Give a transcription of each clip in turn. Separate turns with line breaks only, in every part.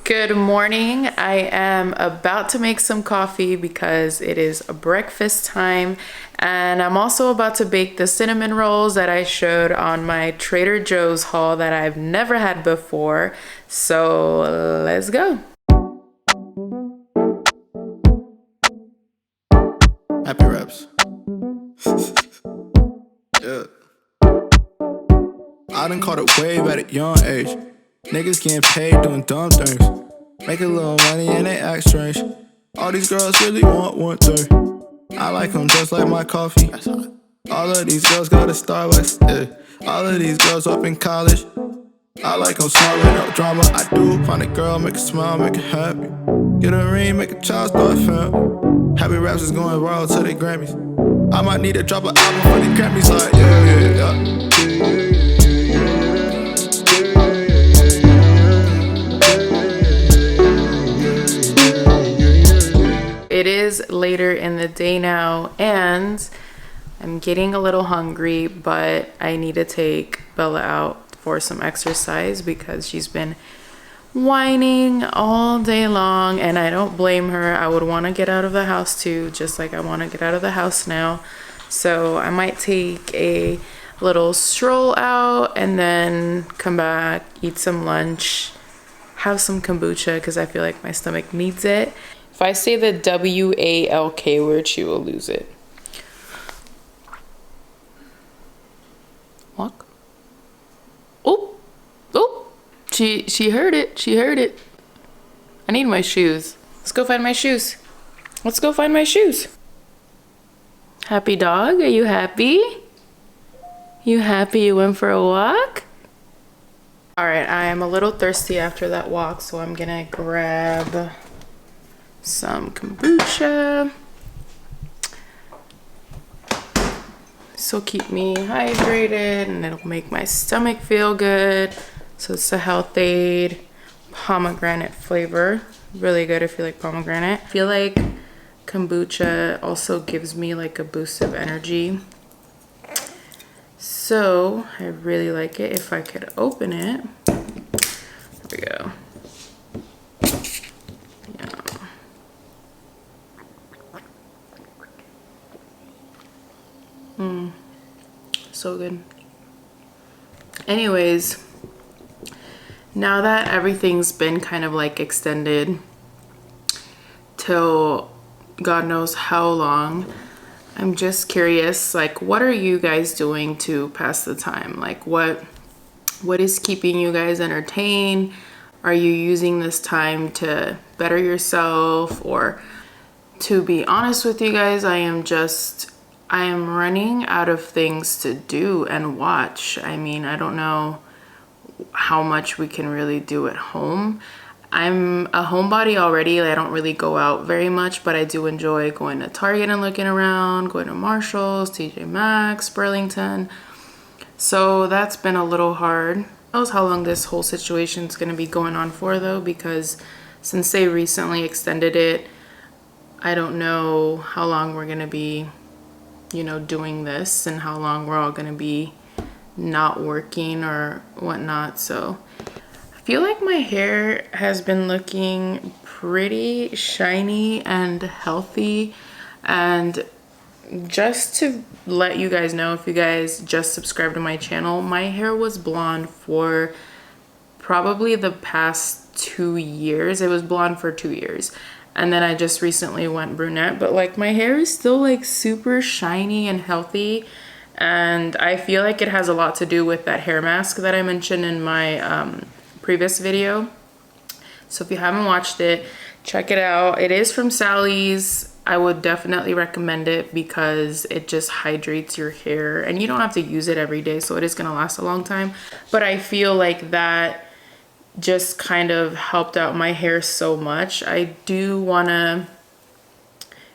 Good morning. I am about to make some coffee because it is breakfast time, and I'm also about to bake the cinnamon rolls that I showed on my Trader Joe's haul that I've never had before. So let's go.
Happy reps. Yeah. I done caught a wave at a young age. Niggas getting paid doing dumb things. Making a little money and they act strange. All these girls really want one thing. I like them just like my coffee. All of these girls go to Starbucks. Yeah. All of these girls up in college. I like them smart with no drama. I do find a girl, make her smile, make her happy. Get a ring, make a child start fam. Happy raps is going viral to the Grammys. I might need to drop an album for the Grammys. Like yeah.
It is later in the day now, and I'm getting a little hungry, but I need to take Bella out for some exercise because she's been whining all day long, and I don't blame her. I would want to get out of the house too, just like I want to get out of the house now. So I might take a little stroll out and then come back, eat some lunch, have some kombucha because I feel like my stomach needs it. If I say the W-A-L-K word, she will lose it. Walk. Oh, oh, she heard it. She heard it. I need my shoes. Let's go find my shoes. Let's go find my shoes. Happy dog, are you happy? You happy you went for a walk? All right, I am a little thirsty after that walk, so I'm gonna grab some kombucha. This will keep me hydrated and it'll make my stomach feel good. So it's a healthy pomegranate flavor. Really good if you like pomegranate. I feel like kombucha also gives me like a boost of energy. So I really like it. If I could open it. There we go. So good. Anyways, now that everything's been kind of like extended till God knows how long, I'm just curious, like, what are you guys doing to pass the time? Like, what is keeping you guys entertained? Are you using this time to better yourself? Or, to be honest with you guys, I am running out of things to do and watch. I mean, I don't know how much we can really do at home. I'm a homebody already. I don't really go out very much, but I do enjoy going to Target and looking around, going to Marshall's, TJ Maxx, Burlington. So that's been a little hard. Who knows how long this whole situation is going to be going on for though, because since they recently extended it, I don't know how long we're going to be, you know, doing this and how long we're all going to be not working or whatnot. So I feel like my hair has been looking pretty shiny and healthy. And just to let you guys know, if you guys just subscribed to my channel, my hair was blonde for probably the past 2 years. It was blonde for 2 years. And then I just recently went brunette, but like my hair is still like super shiny and healthy. And I feel like it has a lot to do with that hair mask that I mentioned in my previous video. So if you haven't watched it, check it out. It is from Sally's. I would definitely recommend it because it just hydrates your hair and you don't have to use it every day. So it is gonna last a long time. But I feel like that just kind of helped out my hair so much. I do want to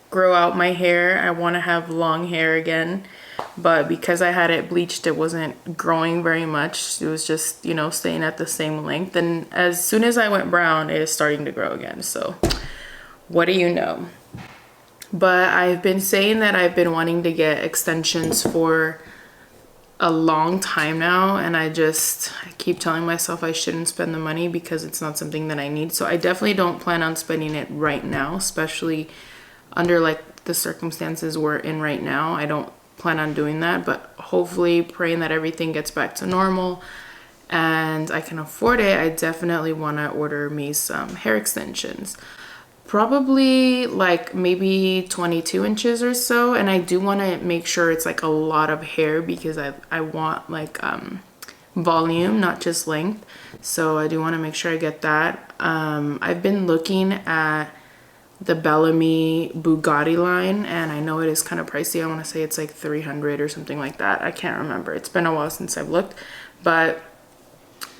grow out my hair. I want to have long hair again, but because I had it bleached, it wasn't growing very much. It was just, you know, staying at the same length. And as soon as I went brown, it is starting to grow again. So what do you know? But I've been saying that I've been wanting to get extensions for a long time now, and I keep telling myself I shouldn't spend the money because it's not something that I need. So I definitely don't plan on spending it right now, especially under like the circumstances we're in right now. I don't plan on doing that, but hopefully praying that everything gets back to normal and I can afford it. I definitely want to order me some hair extensions. Probably like maybe 22 inches or so, and I do want to make sure it's like a lot of hair because I want like volume, not just length. So I do want to make sure I get that. I've been looking at the Bellamy Bugatti line, and I know it is kind of pricey. I want to say it's like 300 or something like that. I can't remember. It's been a while since I've looked, but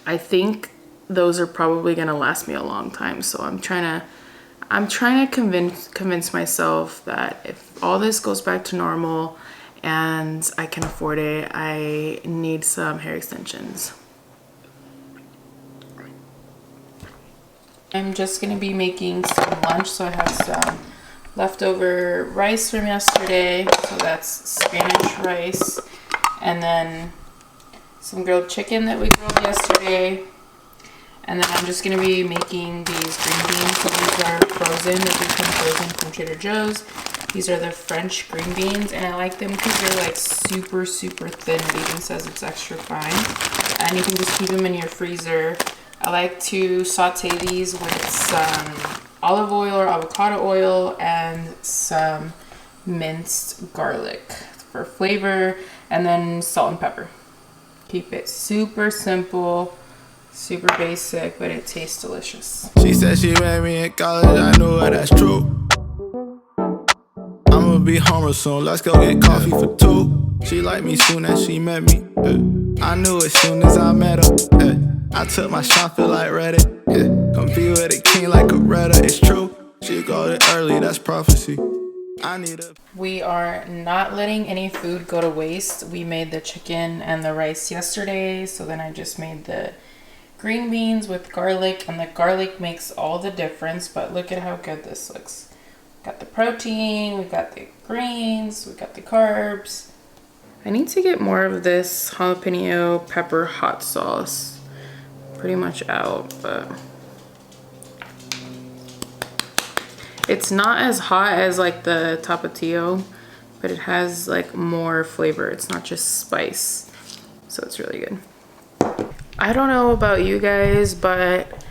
I think those are probably gonna last me a long time. So I'm trying to convince myself that if all this goes back to normal and I can afford it, I need some hair extensions. I'm just gonna be making some lunch, so I have some leftover rice from yesterday. So that's Spanish rice, and then some grilled chicken that we grilled yesterday. And then I'm just gonna be making these green beans. So these are frozen, they do come frozen from Trader Joe's. These are the French green beans, and I like them because they're like super, super thin. It even says it's extra fine. And you can just keep them in your freezer. I like to saute these with some olive oil or avocado oil and some minced garlic for flavor, and then salt and pepper. Keep it super simple, super basic, but it tastes delicious.
She said she met me in college, I knew her, that's true. I'ma be home soon, let's go get coffee for two. She liked me soon as she met me. I knew as soon as I met her. I took my shot, feel like Reddit. Come be with a king like a Redder, it's true. She got it early, that's prophecy.
We are not letting any food go to waste. We made the chicken and the rice yesterday, so then I just made the green beans with garlic, and the garlic makes all the difference. But look at how good this looks. Got the protein, we got the greens, we got the carbs. I need to get more of this jalapeno pepper hot sauce. Pretty much out, but it's not as hot as like the Tapatio, but it has like more flavor. It's not just spice, so it's really good. I don't know about you guys, but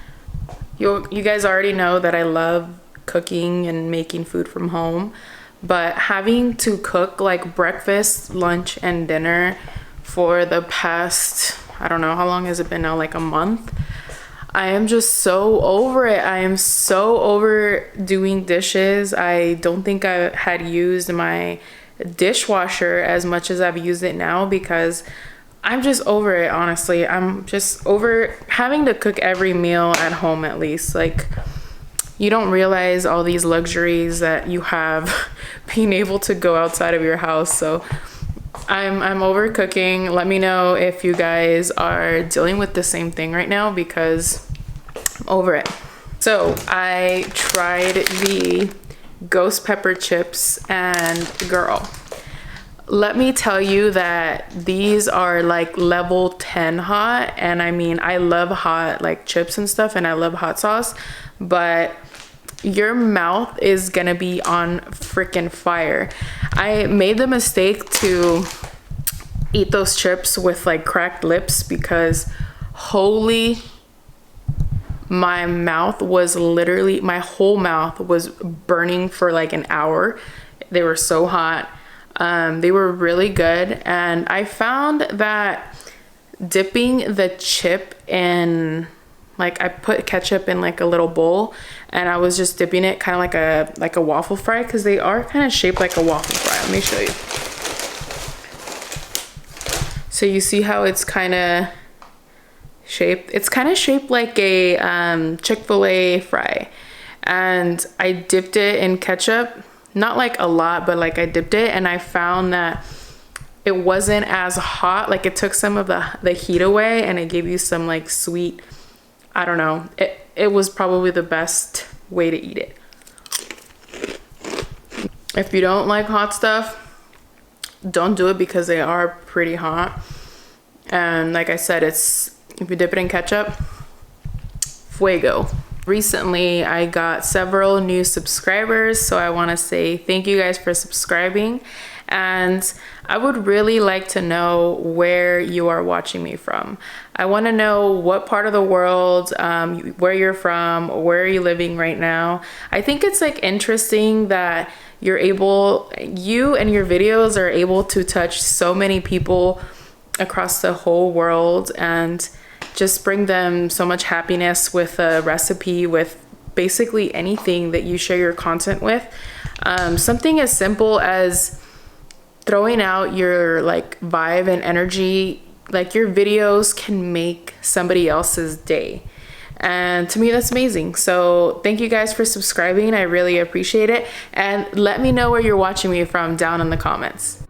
you guys already know that I love cooking and making food from home, but having to cook like breakfast, lunch, and dinner for the past, I don't know, how long has it been now, like a month? I am just so over it. I am so over doing dishes. I don't think I had used my dishwasher as much as I've used it now because I'm just over it, honestly. I'm just over having to cook every meal at home at least. Like, you don't realize all these luxuries that you have being able to go outside of your house. So I'm over cooking. Let me know if you guys are dealing with the same thing right now because I'm over it. So I tried the ghost pepper chips, and girl, let me tell you that these are like level 10 hot. And I mean, I love hot like chips and stuff, and I love hot sauce, but your mouth is gonna be on freaking fire. I made the mistake to eat those chips with like cracked lips because holy, my mouth was literally, my whole mouth was burning for like an hour. They were so hot. They were really good, and I found that dipping the chip in, like, I put ketchup in like a little bowl, and I was just dipping it kind of like a waffle fry, because they are kind of shaped like a waffle fry. Let me show you. So you see how it's kind of shaped? It's kind of shaped like a Chick-fil-A fry, and I dipped it in ketchup. Not like a lot, but like I dipped it, and I found that it wasn't as hot. Like, it took some of the heat away, and it gave you some like sweet, I don't know. It was probably the best way to eat it. If you don't like hot stuff, don't do it because they are pretty hot. And like I said, it's, if you dip it in ketchup, fuego. Recently, I got several new subscribers, so I want to say thank you guys for subscribing. And I would really like to know where you are watching me from. I want to know what part of the world, where you're from, where are you living right now. I think it's like interesting that you and your videos are able to touch so many people across the whole world and just bring them so much happiness with a recipe, with basically anything that you share your content with. Something as simple as throwing out your like vibe and energy, like your videos can make somebody else's day. And to me, that's amazing. So thank you guys for subscribing. I really appreciate it. And let me know where you're watching me from down in the comments.